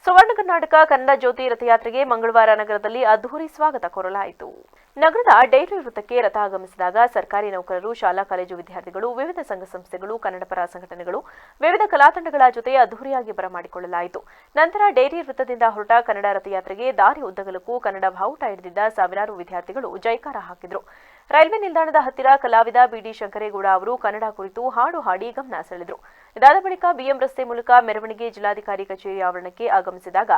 ಸುವರ್ಣ ಕರ್ನಾಟಕ ಕನ್ನಡ ಜ್ಯೋತಿ ರಥಯಾತ್ರೆಗೆ ಮಂಗಳವಾರ ನಗರದಲ್ಲಿ ಅದ್ದೂರಿ ಸ್ವಾಗತ ಕೋರಲಾಯಿತು. ನಗರದ ಡೈರಿ ವೃತ್ತಕ್ಕೆ ರಥ ಆಗಮಿಸಿದಾಗ ಸರ್ಕಾರಿ ನೌಕರರು, ಶಾಲಾ ಕಾಲೇಜು ವಿದ್ಯಾರ್ಥಿಗಳು, ವಿವಿಧ ಸಂಘ ಸಂಸ್ಥೆಗಳು, ಕನ್ನಡಪರ ಸಂಘಟನೆಗಳು, ವಿವಿಧ ಕಲಾತಂಡಗಳ ಜೊತೆ ಅದ್ದೂರಿಯಾಗಿ ಬರಮಾಡಿಕೊಳ್ಳಲಾಯಿತು. ನಂತರ ಡೈರಿ ವೃತ್ತದಿಂದ ಹೊರಟ ಕನ್ನಡ ರಥಯಾತ್ರೆಗೆ ದಾರಿ ಉದ್ದಗಲಕ್ಕೂ ಕನ್ನಡ ಬಾವುಟ ಹಿಡಿದಿದ್ದ ಸಾವಿರಾರು ವಿದ್ಯಾರ್ಥಿಗಳು ಜೈಕಾರ ಹಾಕಿದರು. ರೈಲ್ವೆ ನಿಲ್ದಾಣದ ಹತ್ತಿರ ಕಲಾವಿದ ಬಿಡಿ ಶಂಕರೇಗೌಡ ಅವರು ಕನ್ನಡ ಕುರಿತು ಹಾಡು ಹಾಡಿ ಗಮನ ಸೆಳೆದರು. ಇದಾದ ಬಳಿಕ ಬಿಎಂ ರಸ್ತೆ ಮೂಲಕ ಮೆರವಣಿಗೆ ಜಿಲ್ಲಾಧಿಕಾರಿ ಕಚೇರಿ ಆವರಣಕ್ಕೆ ಆಗಮಿಸಿದಾಗ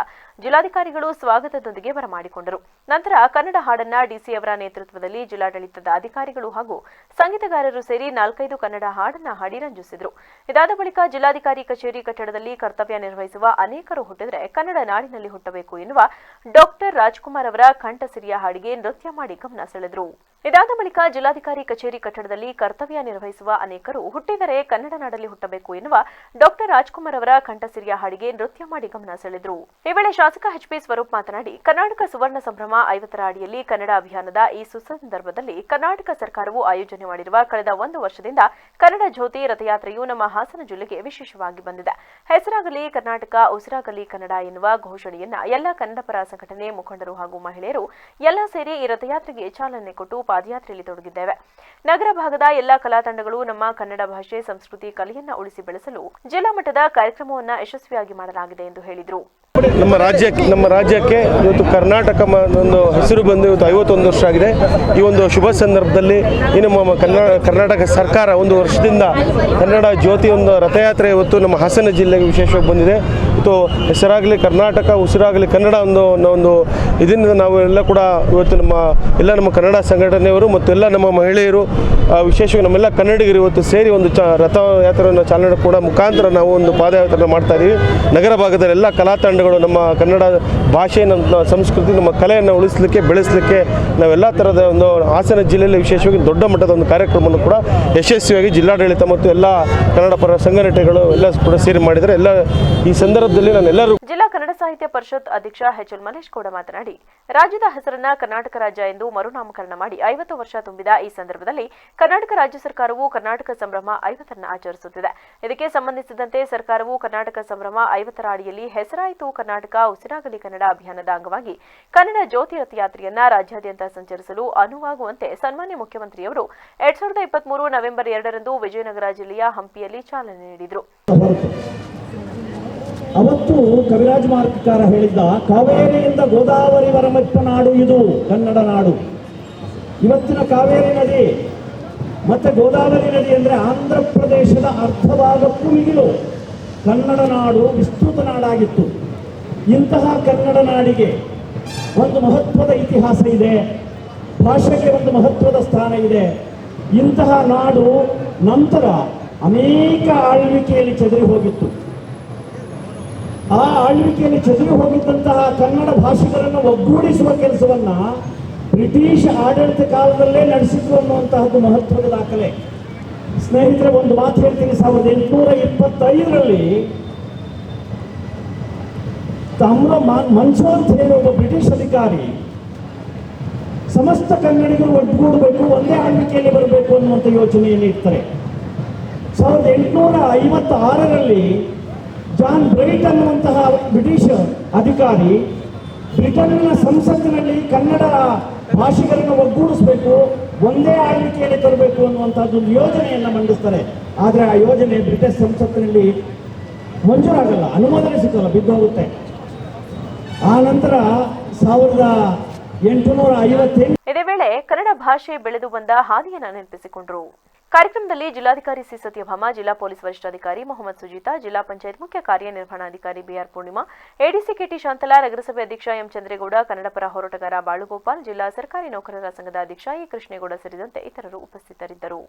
ಜಿಲ್ಲಾಧಿಕಾರಿಗಳು ಸ್ವಾಗತದೊಂದಿಗೆ ಬರಮಾಡಿಕೊಂಡರು. ನಂತರ ಕನ್ನಡ ಹಾಡನ್ನ ಡಿಸಿ ಅವರ ನೇತೃತ್ವದಲ್ಲಿ ಜಿಲ್ಲಾಡಳಿತದ ಅಧಿಕಾರಿಗಳು ಹಾಗೂ ಸಂಗೀತಗಾರರು ಸೇರಿ 4-5 ಕನ್ನಡ ಹಾಡನ್ನ ಹಾಡಿ ರಂಜಿಸಿದರು. ಇದಾದ ಬಳಿಕ ಜಿಲ್ಲಾಧಿಕಾರಿ ಕಚೇರಿ ಕಟ್ಟಡದಲ್ಲಿ ಕರ್ತವ್ಯ ನಿರ್ವಹಿಸುವ ಅನೇಕರು ಹುಟ್ಟಿದರೆ ಕನ್ನಡ ನಾಡಿನಲ್ಲಿ ಹುಟ್ಟಬೇಕು ಎನ್ನುವ ಡಾಕ್ಟರ್ ರಾಜ್ಕುಮಾರ್ ಅವರ ಕಂಠಸಿರಿಯ ಹಾಡಿಗೆ ನೃತ್ಯ ಮಾಡಿ ಗಮನ ಸೆಳೆದರು. ಇದಾದ ಬಳಿಕ ಜಿಲ್ಲಾಧಿಕಾರಿ ಕಚೇರಿ ಕಟ್ಟಡದಲ್ಲಿ ಕರ್ತವ್ಯ ನಿರ್ವಹಿಸುವ ಅನೇಕರು ಹುಟ್ಟಿದರೆ ಕನ್ನಡ ನಾಡಲ್ಲಿ ಹುಟ್ಟಬೇಕು ಎನ್ನುವ ಡಾಕ್ಟರ್ ರಾಜ್ಕುಮಾರ್ ಅವರ ಕಂಠಸಿರಿಯ ಹಾಡಿಗೆ ನೃತ್ಯ ಮಾಡಿ ಗಮನ ಸೆಳೆದರು. ಈ ವೇಳೆ ಶಾಸಕ ಎಚ್.ಪಿ. ಸ್ವರೂಪ್ ಮಾತನಾಡಿ, ಕರ್ನಾಟಕ ಸುವರ್ಣ ಸಂಭ್ರಮ 50ರ ಅಡಿಯಲ್ಲಿ ಕನ್ನಡ ಅಭಿಯಾನದ ಈ ಸುಸಂದರ್ಭದಲ್ಲಿ ಕರ್ನಾಟಕ ಸರ್ಕಾರವು ಆಯೋಜನೆ ಮಾಡಿರುವ ಕಳೆದ 1 ವರ್ಷದಿಂದ ಕನ್ನಡ ಜ್ಯೋತಿ ರಥಯಾತ್ರೆಯು ನಮ್ಮ ಹಾಸನ ಜಿಲ್ಲೆಗೆ ವಿಶೇಷವಾಗಿ ಬಂದಿದೆ. ಹೆಸರಾಗಲಿ ಕರ್ನಾಟಕ, ಉಸಿರಾಗಲಿ ಕನ್ನಡ ಎನ್ನುವ ಘೋಷಣೆಯನ್ನ ಎಲ್ಲ ಕನ್ನಡಪರ ಸಂಘಟನೆ ಮುಖಂಡರು ಹಾಗೂ ಮಹಿಳೆಯರು ಎಲ್ಲ ಸೇರಿ ಈ ರಥಯಾತ್ರೆಗೆ ಚಾಲನೆ ಕೊಟ್ಟು ಪಾದಯಾತ್ರೆಯಲ್ಲಿ ತೊಡಗಿದ್ದೇವೆ. ನಗರ ಭಾಗದ ಎಲ್ಲಾ ಕಲಾ ತಂಡಗಳು ನಮ್ಮ ಕನ್ನಡ ಭಾಷೆ, ಸಂಸ್ಕೃತಿ, ಕಲೆಯನ್ನ ಉಳಿಸಿ ಬೆಳೆಸಲು ಜಿಲ್ಲಾ ಮಟ್ಟದ ಕಾರ್ಯಕ್ರಮವನ್ನು ಯಶಸ್ವಿಯಾಗಿ ಮಾಡಲಾಗಿದೆ ಎಂದು ಹೇಳಿದರು. ನಮ್ಮ ರಾಜ್ಯಕ್ಕೆ ಇವತ್ತು ಕರ್ನಾಟಕ ಒಂದು ಹೆಸರು ಬಂದು ಇವತ್ತು 51 ವರ್ಷ ಆಗಿದೆ. ಈ ಒಂದು ಶುಭ ಸಂದರ್ಭದಲ್ಲಿ ಈ ನಮ್ಮ ಕರ್ನಾಟಕ ಸರ್ಕಾರ 1 ವರ್ಷದಿಂದ ಕನ್ನಡ ಜ್ಯೋತಿ ಒಂದು ರಥಯಾತ್ರೆ ಇವತ್ತು ನಮ್ಮ ಹಾಸನ ಜಿಲ್ಲೆಗೆ ವಿಶೇಷವಾಗಿ ಬಂದಿದೆ. ಇವತ್ತು ಹೆಸರಾಗಲಿ ಕರ್ನಾಟಕ, ಉಸಿರಾಗಲಿ ಕನ್ನಡ ಒಂದು ಇದರಿಂದ ನಾವು ಎಲ್ಲ ಕೂಡ ಇವತ್ತು ನಮ್ಮ ಕನ್ನಡ ಸಂಘಟನೆಯವರು ಮತ್ತು ಎಲ್ಲ ನಮ್ಮ ಮಹಿಳೆಯರು, ವಿಶೇಷವಾಗಿ ನಮ್ಮೆಲ್ಲ ಕನ್ನಡಿಗರು ಇವತ್ತು ಸೇರಿ ಒಂದು ರಥಯಾತ್ರೆಯನ್ನು ಚಾಲನೆ ಕೂಡ ಮುಖಾಂತರ ನಾವು ಒಂದು ಪಾದಯಾತ್ರೆ ಮಾಡ್ತಾ ಇದ್ದೀವಿ. ನಗರ ಭಾಗದ ಎಲ್ಲ ಕಲಾ ತಂಡಗಳು ನಮ್ಮ ಕನ್ನಡ ಭಾಷೆ, ನಮ್ಮ ಸಂಸ್ಕೃತಿ, ನಮ್ಮ ಕಲೆಯನ್ನು ಉಳಿಸಲಿಕ್ಕೆ, ಬೆಳೆಸಲಿಕ್ಕೆ ನಾವೆಲ್ಲ ಥರದ ಒಂದು ಹಾಸನ ಜಿಲ್ಲೆಯಲ್ಲಿ ವಿಶೇಷವಾಗಿ ದೊಡ್ಡ ಮಟ್ಟದ ಒಂದು ಕಾರ್ಯಕ್ರಮವನ್ನು ಕೂಡ ಯಶಸ್ವಿಯಾಗಿ ಜಿಲ್ಲಾಡಳಿತ ಮತ್ತು ಎಲ್ಲ ಕನ್ನಡ ಪರ ಸಂಘಟನೆಗಳು ಎಲ್ಲ ಕೂಡ ಸೇರಿ ಮಾಡಿದರೆ. ಎಲ್ಲ ಈ ಸಂದರ್ಭದಲ್ಲಿ ನಾನೆಲ್ಲರೂ ಜಿಲ್ಲಾ ಕನ್ನಡ ಸಾಹಿತ್ಯ ಪರಿಷತ್ ಅಧ್ಯಕ್ಷ ಎಚ್.ಎಲ್. ಮಲೇಶ್ ಗೌಡ ಮಾತನಾಡಿ, ರಾಜ್ಯದ ಹೆಸರನ್ನ ಕರ್ನಾಟಕ ರಾಜ್ಯ ಎಂದು ಮರುನಾಮಕರಣ ಮಾಡಿ 50 ವರ್ಷ ತುಂಬಿದ ಈ ಸಂದರ್ಭದಲ್ಲಿ ಕರ್ನಾಟಕ ರಾಜ್ಯ ಸರ್ಕಾರವು ಕರ್ನಾಟಕ ಸಂಭ್ರಮ 50ನ್ನು ಆಚರಿಸುತ್ತಿದೆ. ಇದಕ್ಕೆ ಸಂಬಂಧಿಸಿದಂತೆ ಸರ್ಕಾರವು ಕರ್ನಾಟಕ ಸಂಭ್ರಮ 50ರ ಅಡಿಯಲ್ಲಿ ಹೆಸರಾಯಿತು ಕರ್ನಾಟಕ, ಉಸಿರಾಗಲಿ ಕನ್ನಡ ಅಭಿಯಾನದ ಅಂಗವಾಗಿ ಕನ್ನಡ ಜ್ಯೋತಿ ರಥಯಾತ್ರೆಯನ್ನ ರಾಜ್ಯಾದ್ಯಂತ ಸಂಚರಿಸಲು ಅನುವಾಗುವಂತೆ ಸನ್ಮಾನ್ಯ ಮುಖ್ಯಮಂತ್ರಿಯವರು 2023 ನವೆಂಬರ್ 2ರಂದು ವಿಜಯನಗರ ಜಿಲ್ಲೆಯ ಹಂಪಿಯಲ್ಲಿ ಚಾಲನೆ ನೀಡಿದರು. ಅವತ್ತು ಕವಿರಾಜ ಮಾರ್ಗಕಾರ ಹೇಳಿದ್ದ, ಕಾವೇರಿಯಿಂದ ಗೋದಾವರಿ ವರಮಪ್ಪ ನಾಡು ಇದು ಕನ್ನಡ ನಾಡು. ಇವತ್ತಿನ ಕಾವೇರಿ ನದಿ ಮತ್ತೆ ಗೋದಾವರಿ ನದಿ ಅಂದರೆ ಆಂಧ್ರ ಪ್ರದೇಶದ ಅರ್ಧ ಭಾಗಕ್ಕೂ ಮಿಗಿಲು ಕನ್ನಡ ನಾಡು ವಿಸ್ತೃತ ನಾಡಾಗಿತ್ತು. ಇಂತಹ ಕನ್ನಡ ನಾಡಿಗೆ ಒಂದು ಮಹತ್ವದ ಇತಿಹಾಸ ಇದೆ, ಭಾಷೆಗೆ ಒಂದು ಮಹತ್ವದ ಸ್ಥಾನ ಇದೆ. ಇಂತಹ ನಾಡು ನಂತರ ಅನೇಕ ಆಳ್ವಿಕೆಯಲ್ಲಿ ಚದುರಿ ಹೋಗಿತ್ತು. ಆ ಆಳ್ವಿಕೆಯಲ್ಲಿ ಚದುರಿ ಹೋಗಿದ್ದಂತಹ ಕನ್ನಡ ಭಾಷಿಗರನ್ನು ಒಗ್ಗೂಡಿಸುವ ಕೆಲಸವನ್ನ ಬ್ರಿಟಿಷ್ ಆಡಳಿತ ಕಾಲದಲ್ಲೇ ನಡೆಸಿದ್ರು ಅನ್ನುವಂತಹದ್ದು ಮಹತ್ವದ ದಾಖಲೆ. ಸ್ನೇಹಿತರೆ, ಒಂದು ಮಾತು ಹೇಳ್ತೀನಿ, 1825ರಲ್ಲಿ ಮನ್ಸೂರ್ ಅಂತ ಹೇಳಿ ಒಬ್ಬ ಬ್ರಿಟಿಷ್ ಅಧಿಕಾರಿ ಸಮಸ್ತ ಕನ್ನಡಿಗರು ಒಗ್ಗೂಡಬೇಕು, ಒಂದೇ ಆಳ್ವಿಕೆಯಲ್ಲಿ ಬರಬೇಕು ಅನ್ನುವಂಥ ಯೋಚನೆಯನ್ನು ಇಡ್ತಾರೆ. 1856ರಲ್ಲಿ ಜಾನ್ ಬ್ರೈಟ್ ಅನ್ನುವಂತಹ ಬ್ರಿಟಿಷ್ ಅಧಿಕಾರಿ ಬ್ರಿಟನ್ನ ಸಂಸತ್ತಿನಲ್ಲಿ ಕನ್ನಡ ಭಾಷಿಗರನ್ನು ಒಗ್ಗೂಡಿಸಬೇಕು, ಒಂದೇ ಆಳ್ವಿಕೆಯಲ್ಲಿ ತರಬೇಕು ಅನ್ನುವಂಥದ್ದು ಒಂದು ಯೋಜನೆಯನ್ನು ಮಂಡಿಸ್ತಾರೆ. ಆದರೆ ಆ ಯೋಜನೆ ಬ್ರಿಟಿಷ್ ಸಂಸತ್ತಿನಲ್ಲಿ ಮಂಜೂರಾಗಲ್ಲ, ಅನುಮೋದನೆ ಸಿಕ್ಕಲ್ಲ, ಬಿದ್ದೋಗುತ್ತೆ. ಆ ನಂತರ 1858 ಇದೇ ವೇಳೆ ಕನ್ನಡ ಭಾಷೆ ಬೆಳೆದು ಬಂದ ಹಾದಿಯನ್ನು ನೆನಪಿಸಿಕೊಂಡರು. ಕಾರ್ಯಕ್ರಮದಲ್ಲಿ ಜಿಲ್ಲಾಧಿಕಾರಿ ಸಿ. ಸತ್ಯಭಾಮ, ಜಿಲ್ಲಾ ಪೊಲೀಸ್ ವರಿಷ್ಠಾಧಿಕಾರಿ ಮೊಹಮ್ಮದ್ ಸುಜೀತಾ, ಜಿಲ್ಲಾ ಪಂಚಾಯತ್ ಮುಖ್ಯ ಕಾರ್ಯನಿರ್ವಹಣಾಧಿಕಾರಿ BR Poornima, ADC KT Shantala, ನಗರಸಭೆ ಅಧ್ಯಕ್ಷ ಎಂ ಚಂದ್ರೇಗೌಡ, ಕನ್ನಡಪರ ಹೋರಾಟಗಾರ ಬಾಳುಗೋಪಾಲ್, ಜಿಲ್ಲಾ ಸರ್ಕಾರಿ ನೌಕರರ ಸಂಘದ ಅಧ್ಯಕ್ಷ ಎ. ಕೃಷ್ಣೇಗೌಡ ಸೇರಿದಂತೆ ಇತರರು ಉಪಸ್ಥಿತರಿದ್ದರು.